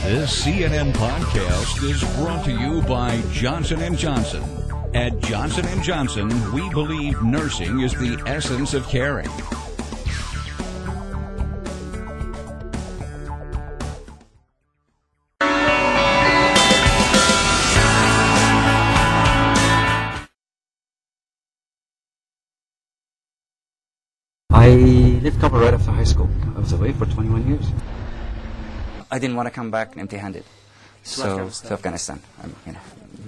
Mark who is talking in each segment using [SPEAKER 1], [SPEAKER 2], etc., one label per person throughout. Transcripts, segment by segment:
[SPEAKER 1] This CNN podcast is brought to you by Johnson & Johnson. At Johnson & Johnson, we believe nursing is the essence of caring.
[SPEAKER 2] I left Kabul right after high school. I was away for 21 years. I didn't want to come back empty-handed. To Afghanistan.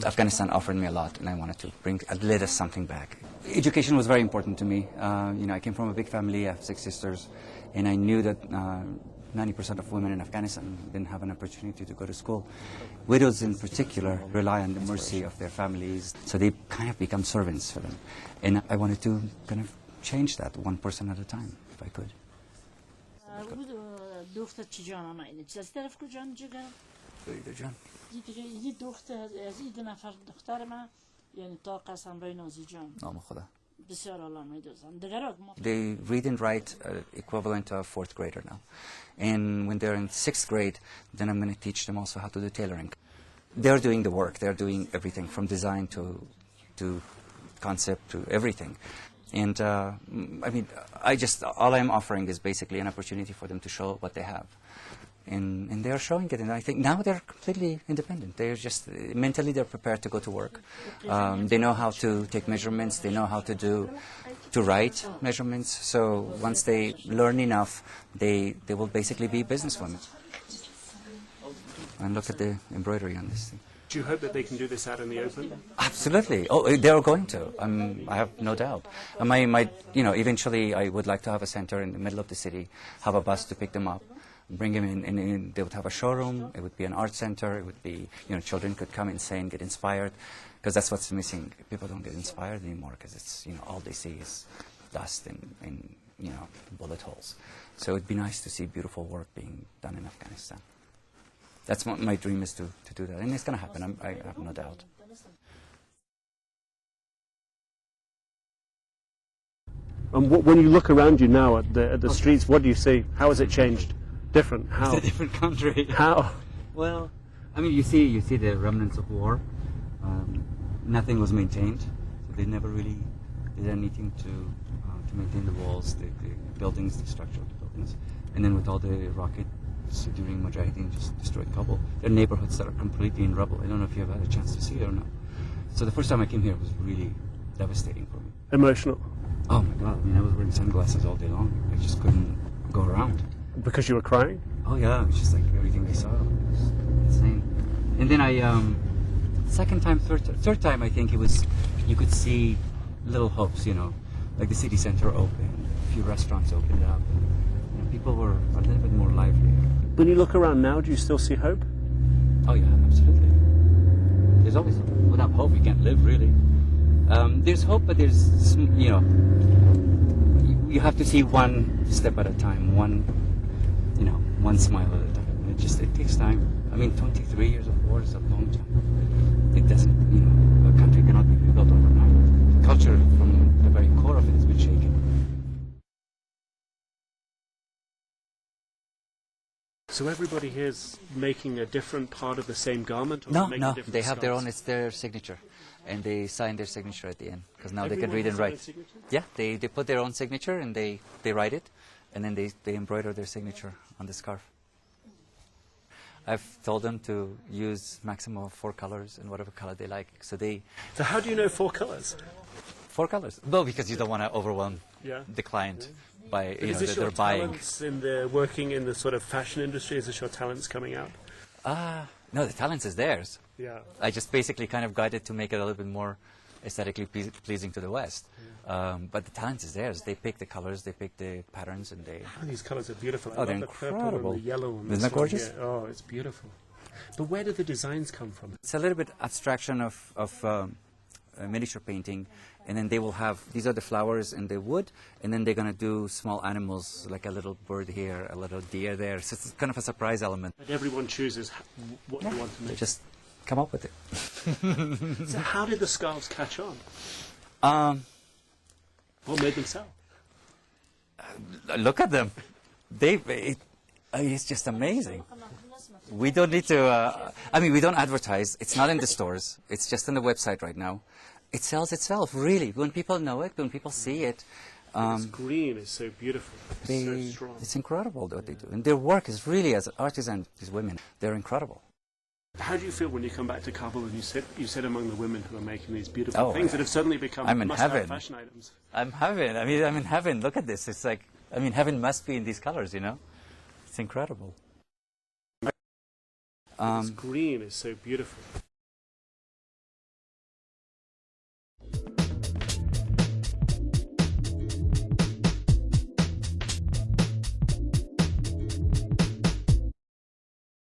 [SPEAKER 2] Afghanistan offered me a lot, and I wanted to bring a little something back. Education was very important to me. I came from a big family. I have 6 sisters, and I knew that 90% of women in Afghanistan didn't have an opportunity to go to school. Widows, in particular, rely on the mercy of their families, so they kind of become servants for them. And I wanted to kind of change that one person at a time, if I could.
[SPEAKER 3] دختر چی جان اینه چه از طرف کجا جگر
[SPEAKER 2] جان
[SPEAKER 3] یه دختر از این 2 نفر دختر من یعنی تا قسم بای نازی جان
[SPEAKER 2] نام خدا
[SPEAKER 3] بسیار عالی میدوزن دیگر
[SPEAKER 2] They read and write equivalent to a 4th grader now, and when they're in 6th grade, then I'm going to teach them also how to do tailoring. They're doing the work. They're doing everything from design to concept to everything. And all I'm offering is basically an opportunity for them to show what they have. And they're showing it, and I think now they're completely independent. They're just, mentally they're prepared to go to work. They know how to take measurements, they know how to write measurements. So once they learn enough, they will basically be businesswomen. And look at the embroidery on this thing.
[SPEAKER 4] Do you hope that they can do this out in the open?
[SPEAKER 2] Absolutely. Oh, they're going to. I have no doubt. Eventually I would like to have a center in the middle of the city, have a bus to pick them up, bring them in, and they would have a showroom. It would be an art center. It would be, children could come insane, get inspired, because that's what's missing. People don't get inspired anymore because it's, all they see is dust and bullet holes. So it'd be nice to see beautiful work being done in Afghanistan. That's what my dream is to do that, and it's going to happen. I have no doubt.
[SPEAKER 4] And when you look around you now at the streets, what do you see? How has it changed? Different? How?
[SPEAKER 2] It's a different country.
[SPEAKER 4] How?
[SPEAKER 2] Well, you see the remnants of war. Nothing was maintained. So they never really did anything to maintain the walls, the buildings, the structure of the buildings, and then with all the rockets during Mujahideen just destroyed Kabul. There are neighborhoods that are completely in rubble. I don't know if you've had a chance to see it or not. So the first time I came here, it was really devastating for me.
[SPEAKER 4] Emotional?
[SPEAKER 2] Oh my God, I was wearing sunglasses all day long. I just couldn't go around.
[SPEAKER 4] Because you were crying?
[SPEAKER 2] Oh yeah, it was just like everything I saw. It was insane. And then third time I think it was, you could see little hopes, like the city center opened, a few restaurants opened up. People were a little bit more lively.
[SPEAKER 4] When you look around now, do you still see hope?
[SPEAKER 2] Oh yeah, absolutely. There's always hope. Without hope, you can't live, really. There's hope, but there's, you have to see one step at a time, one smile at a time. It takes time. 23 years of war is a long time. It doesn't, a country cannot be rebuilt overnight. Culture, from the very core of it, has been shaken.
[SPEAKER 4] So everybody here is making a different part of the same garment? Or
[SPEAKER 2] No,
[SPEAKER 4] scarves?
[SPEAKER 2] they have their own, it's their signature. And they sign their signature at the end, because now they can read and write. Yeah, they put their own signature and they write it, and then they embroider their signature on the scarf. I've told them to use maximum of 4 colors and whatever color they like. So
[SPEAKER 4] how do you know 4 colors?
[SPEAKER 2] 4 colors? Well, because you don't want to overwhelm the client. By
[SPEAKER 4] is this
[SPEAKER 2] they're
[SPEAKER 4] your
[SPEAKER 2] buying.
[SPEAKER 4] talents in the working in the sort of fashion industry? Is this your talents coming out?
[SPEAKER 2] No, the talents is theirs.
[SPEAKER 4] Yeah.
[SPEAKER 2] I just basically kind of guided to make it a little bit more aesthetically pleasing to the West.
[SPEAKER 4] Yeah.
[SPEAKER 2] But the talent is theirs. They pick the colors, they pick the patterns, and they.
[SPEAKER 4] Oh, these colors are beautiful. I
[SPEAKER 2] they're
[SPEAKER 4] love the purple
[SPEAKER 2] incredible.
[SPEAKER 4] and the yellow. And
[SPEAKER 2] Isn't that gorgeous?
[SPEAKER 4] Yeah. Oh, it's beautiful. But where do the designs come from?
[SPEAKER 2] It's a little bit abstraction of miniature painting. And then they will have, these are the flowers and the wood, and then they're going to do small animals, like a little bird here, a little deer there. So it's kind of a surprise element.
[SPEAKER 4] And everyone chooses what they want to make.
[SPEAKER 2] They just come up with it.
[SPEAKER 4] So how did the scarves catch on? What made them sell?
[SPEAKER 2] Look at them. It's just amazing. We don't need to, I mean, we don't advertise. It's not in the stores. It's just on the website right now. It sells itself, really. When people know it, when people see it.
[SPEAKER 4] It's green, it's so beautiful, it's so strong.
[SPEAKER 2] It's incredible what they do. And their work is really, as artisans, these women, they're incredible.
[SPEAKER 4] How do you feel when you come back to Kabul and you sit among the women who are making these beautiful things that have suddenly become must-have fashion items?
[SPEAKER 2] I'm heaven. I mean, I'm in heaven. Look at this. It's like, I mean, heaven must be in these colors, you know? It's incredible.
[SPEAKER 4] It's green, it's so beautiful.